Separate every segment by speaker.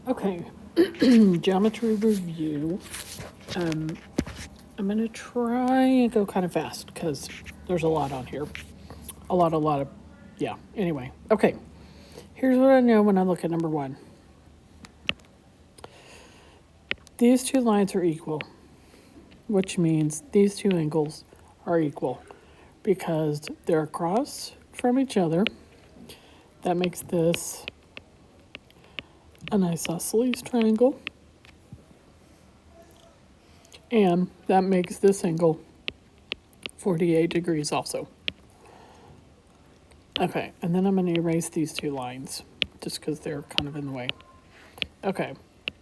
Speaker 1: Okay, geometry review. I'm going to try and go kind of fast because there's a lot on here. A lot of, yeah. Anyway, okay. Here's what I know when I look at number one. These two lines are equal, which means these two angles are equal because they're across from each other. That makes this an isosceles triangle. And that makes this angle 48 degrees also. Okay, and then I'm going to erase these two lines just because they're kind of in the way. Okay,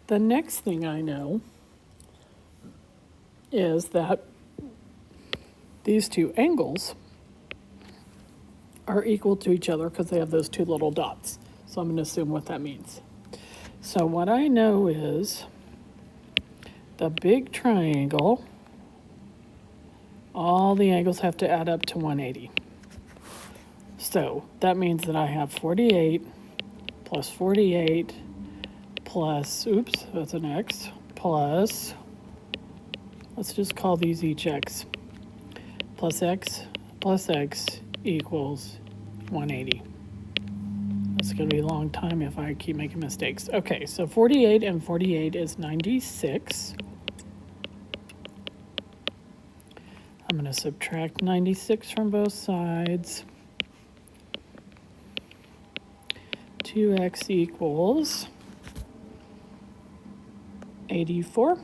Speaker 1: the next thing I know is that these two angles are equal to each other because they have those two little dots. So I'm going to assume what that means. So what I know is the big triangle, all the angles have to add up to 180. So that means that I have 48 plus 48 plus, oops, that's an x, plus, let's just call these each x, plus x equals 180. It's going to be a long time if I keep making mistakes. Okay, so 48 and 48 is 96. I'm going to subtract 96 from both sides. 2x equals 84.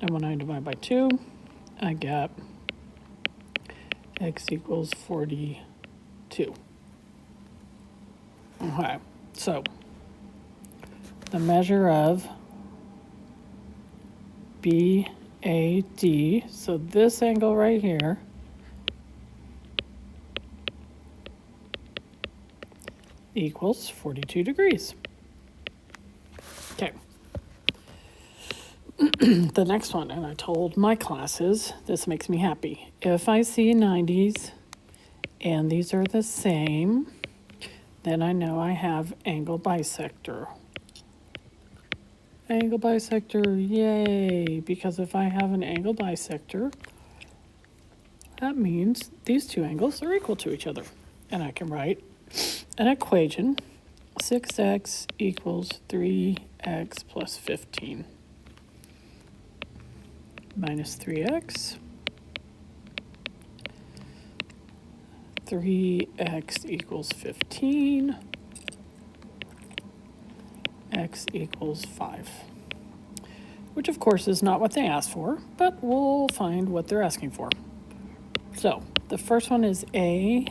Speaker 1: And when I divide by 2, I get x equals 42. Okay, so the measure of BAD, so this angle right here, equals 42 degrees. Okay. The next one, and I told my classes, this makes me happy. If I see 90s and these are the same, then I know I have angle bisector. Angle bisector, yay! Because if I have an angle bisector, that means these two angles are equal to each other. And I can write an equation, 6x equals 3x plus 15 minus 3x. 3x equals 15. X equals 5. Which of course is not what they asked for, but we'll find what they're asking for. So the first one is AHT.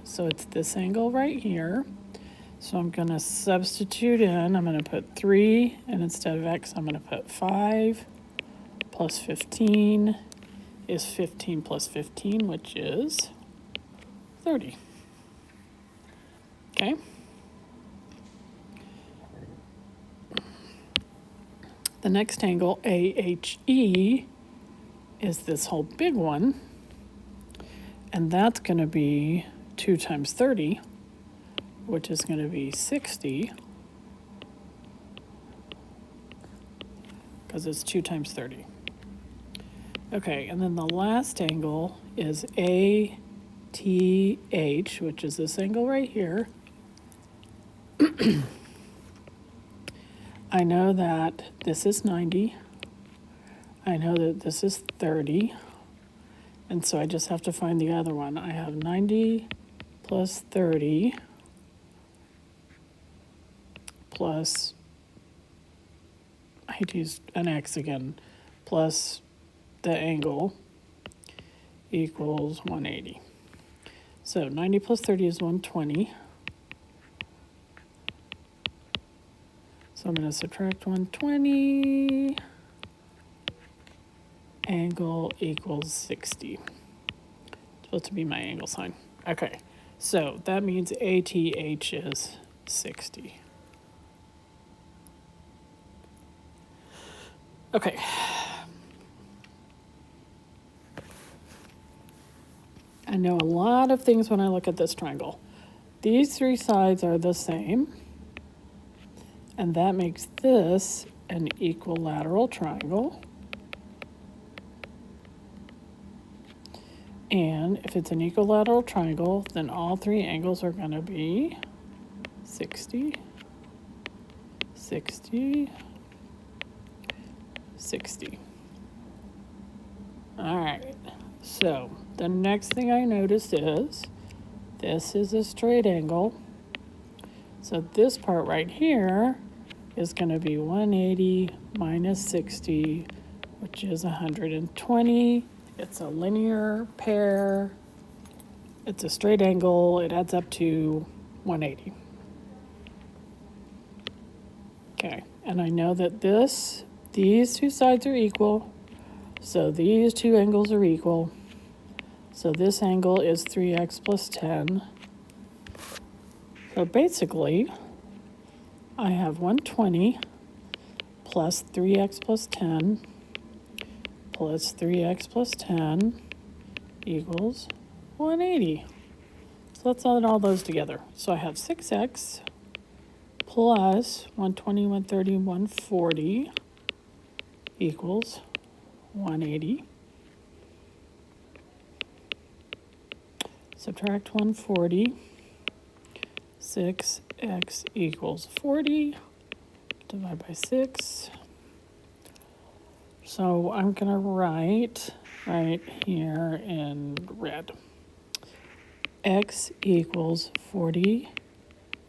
Speaker 1: So it's this angle right here. So I'm going to substitute in, I'm going to put 3, and instead of x, I'm going to put 5 plus 15 is 15 plus 15, which is 30. Okay. The next angle, AHE, is this whole big one, and that's going to be 2 times 30, which is going to be 60, because it's 2 times 30. Okay, and then the last angle is ATH, which is this angle right here. I know that this is 90. I know that this is 30. And so I just have to find the other one. I have 90 plus 30 plus, I hate to use an x again, plus the angle equals 180. So 90 plus 30 is 120. So I'm going to subtract 120. Angle equals 60. It's supposed to be my angle sign. Okay, so that means ATH is 60. Okay. I know a lot of things when I look at this triangle. these three sides are the same, and that makes this an equilateral triangle. And if it's an equilateral triangle, then all three angles are going to be 60, 60, 60. All right, so the next thing I noticed is this is a straight angle. So this part right here is going to be 180 minus 60, which is 120. It's a linear pair. It's a straight angle. It adds up to 180. Okay, and I know that these two sides are equal. So these two angles are equal. So this angle is 3x plus 10. So basically, I have 120 plus 3x plus 10 plus 3x plus 10 equals 180. So let's add all those together. So I have 6x plus 120, 130, 140 equals 180. Subtract 140. 6x equals 40. Divide by 6. So I'm going to write right here in red. X equals 40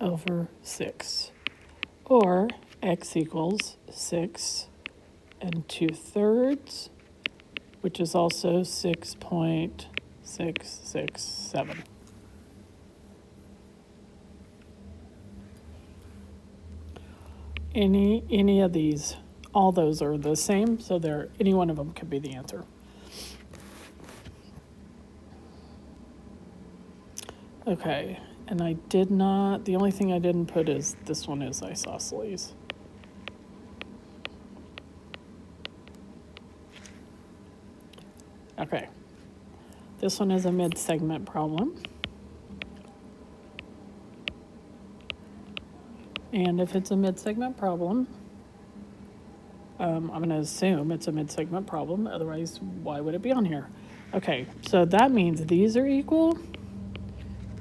Speaker 1: over 6. Or x equals 6 2/3, which is also 6.667. Any of these, all those are the same, so any one of them could be the answer. Okay, and the only thing I didn't put is this one is isosceles. Okay, this one is a mid-segment problem. And if it's a mid-segment problem, I'm going to assume it's a mid-segment problem. Otherwise, why would it be on here? Okay, so that means these are equal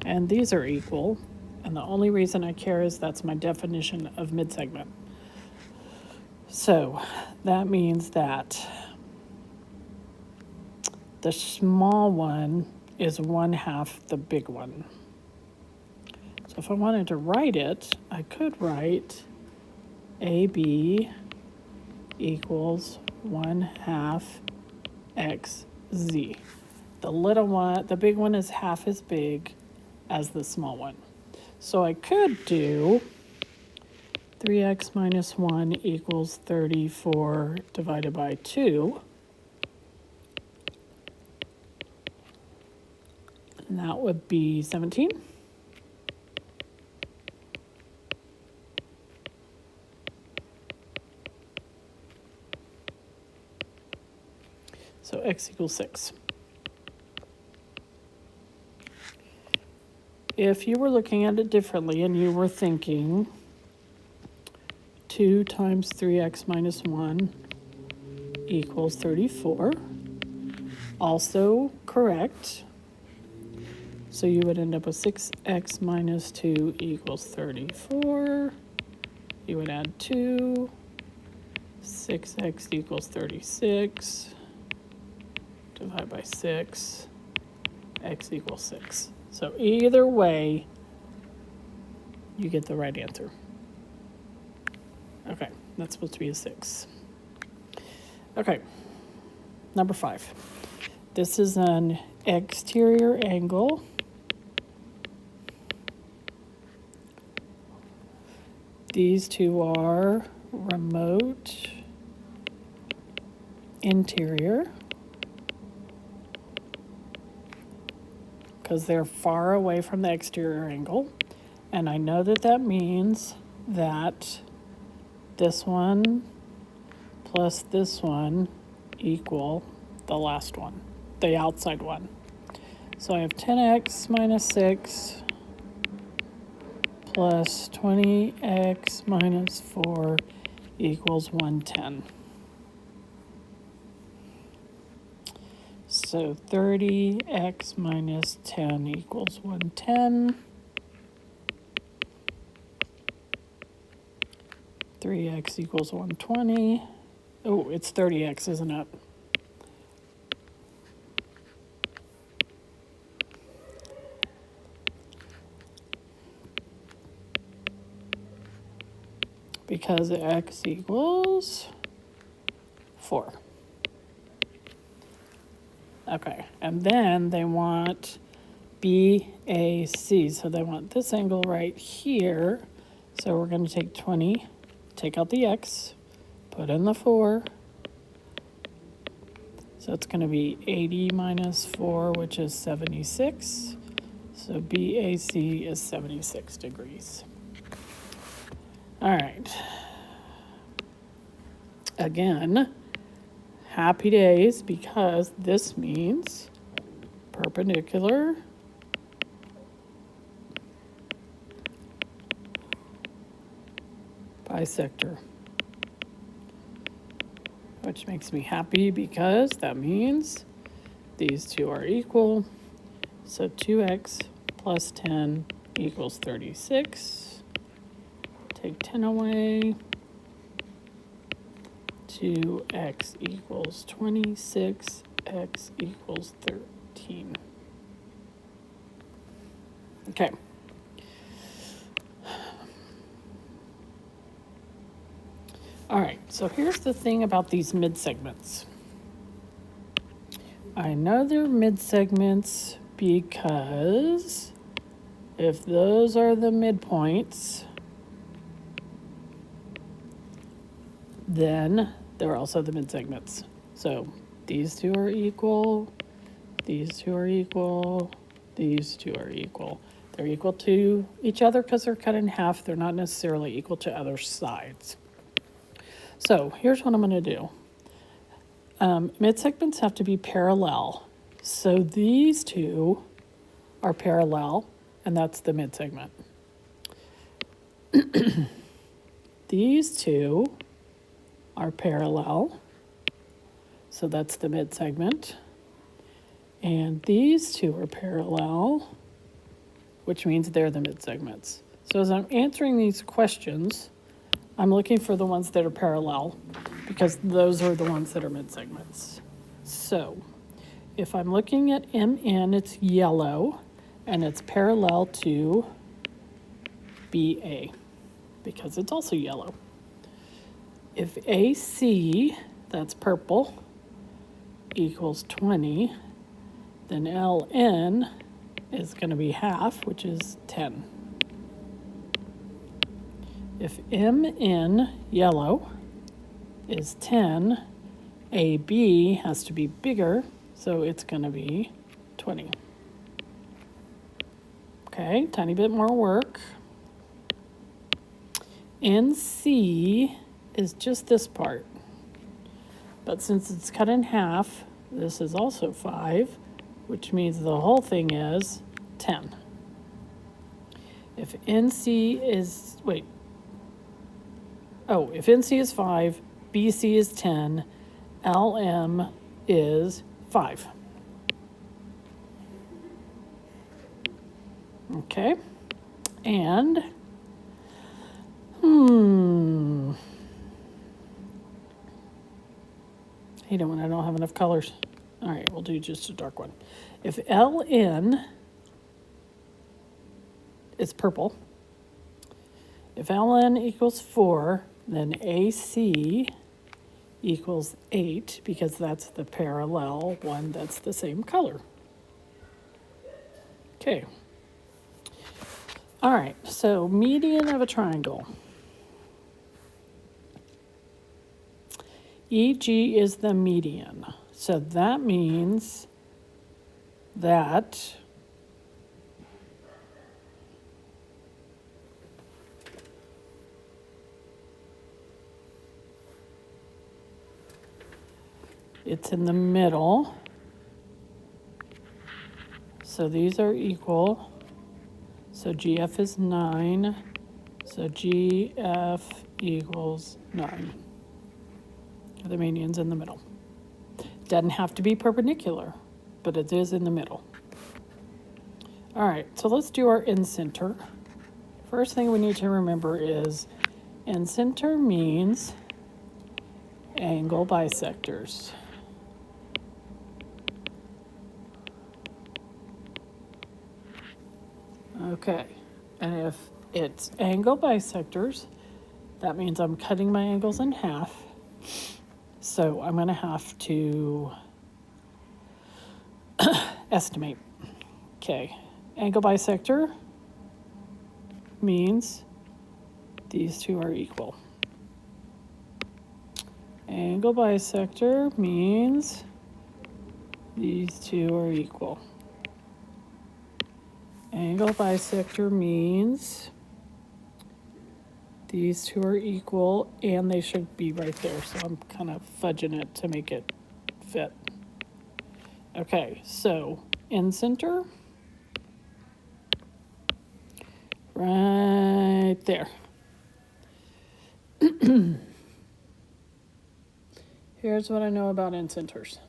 Speaker 1: and these are equal. And the only reason I care is that's my definition of mid-segment. So that means that the small one is 1/2 the big one. So if I wanted to write it, I could write AB equals 1/2 XZ. The little one, the big one is half as big as the small one. So I could do 3x minus 1 equals 34 divided by 2. And that would be 17. So x equals 6. If you were looking at it differently and you were thinking 2 times 3x minus 1 equals 34, also correct. So you would end up with 6x minus 2 equals 34. You would add 2. 6x equals 36. Divide by 6. X equals 6. So either way, you get the right answer. Okay, that's supposed to be a 6. Okay, number 5. This is an exterior angle. These two are remote, interior, because they're far away from the exterior angle. And I know that that means that this one plus this one equal the last one, the outside one. So I have 10x minus 6 plus 20x minus 4 equals 110. So 30x minus 10 equals 110. 3x equals 120. Oh, it's 30x, isn't it? Because x equals 4. Okay, and then they want BAC, so they want this angle right here. So we're going to take 20, take out the x, put in the 4. So it's going to be 80 minus 4, which is 76. So BAC is 76 degrees. All right. Again, happy days, because this means perpendicular bisector, which makes me happy because that means these two are equal. So 2x plus 10 equals 36. Take 10 away. 2x equals 26, x equals 13. Okay. All right, so here's the thing about these mid-segments. I know they're mid-segments because if those are the midpoints, then they're also the mid-segments. So these two are equal, these two are equal, these two are equal. They're equal to each other because they're cut in half. They're not necessarily equal to other sides. So here's what I'm going to do. Mid-segments have to be parallel. So these two are parallel, and that's the mid-segment. These two are parallel, so that's the mid-segment. And these two are parallel, which means they're the mid-segments. So as I'm answering these questions, I'm looking for the ones that are parallel, because those are the ones that are mid-segments. So if I'm looking at MN, it's yellow, and it's parallel to BA, because it's also yellow. If AC, that's purple, equals 20, then LN is going to be half, which is 10. If MN, yellow, is 10, AB has to be bigger, so it's going to be 20. Okay, tiny bit more work. NC is just this part. But since it's cut in half, this is also 5, which means the whole thing is 10. If NC is, if NC is 5, BC is 10, LM is 5. Okay, and, hate it when I don't have enough colors. All right, we'll do just a dark one. If LN is purple, if LN equals 4, then AC equals 8, because that's the parallel one that's the same color. Okay. All right, so median of a triangle. EG is the median. So that means that it's in the middle. So these are equal. So GF is 9. So GF equals 9. The median's in the middle. Doesn't have to be perpendicular, but it is in the middle. All right, so let's do our in-center. First thing we need to remember is in-center means angle bisectors. Okay, and if it's angle bisectors, that means I'm cutting my angles in half. So I'm going to have to estimate. Okay, angle bisector means these two are equal. Angle bisector means these two are equal. Angle bisector means these two are equal, and they should be right there, so I'm kind of fudging it to make it fit. Okay, so in center, right there. Here's what I know about in centers.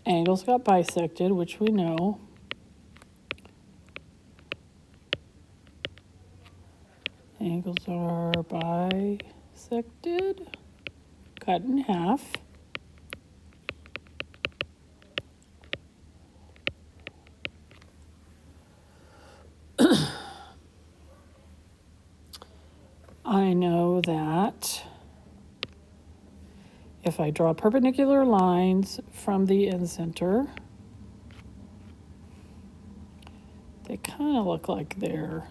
Speaker 1: Angles got bisected, which we know. Angles are bisected, cut in half. I know that if I draw perpendicular lines from the in-center, they kind of look like they're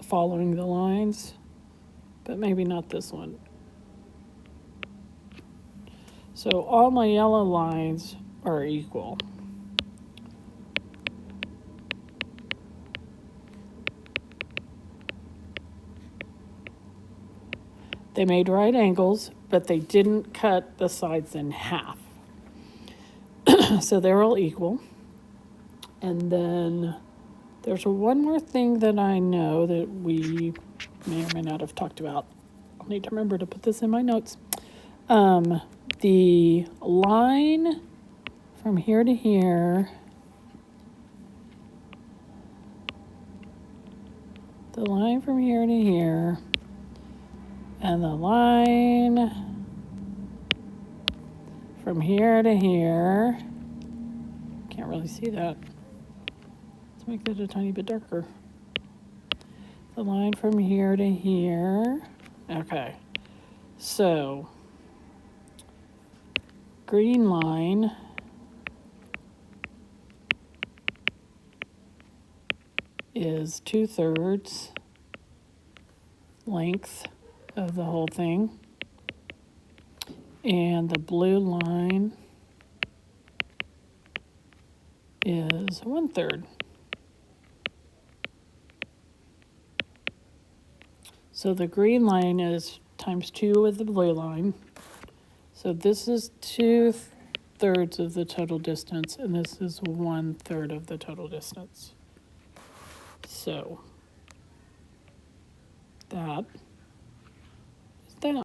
Speaker 1: following the lines, but maybe not this one. So all my yellow lines are equal. They made right angles, but they didn't cut the sides in half. So they're all equal. And then there's one more thing that I know that we may or may not have talked about. I'll need to remember to put this in my notes. The line from here to here, the line from here to here, and the line from here to here, can't really see that. Let's make that a tiny bit darker. The line from here to here. Okay, so green line is 2/3 length of the whole thing. And the blue line is 1/3. So the green line is times 2 of the blue line. So this is 2/3 of the total distance, and this is 1/3 of the total distance. So that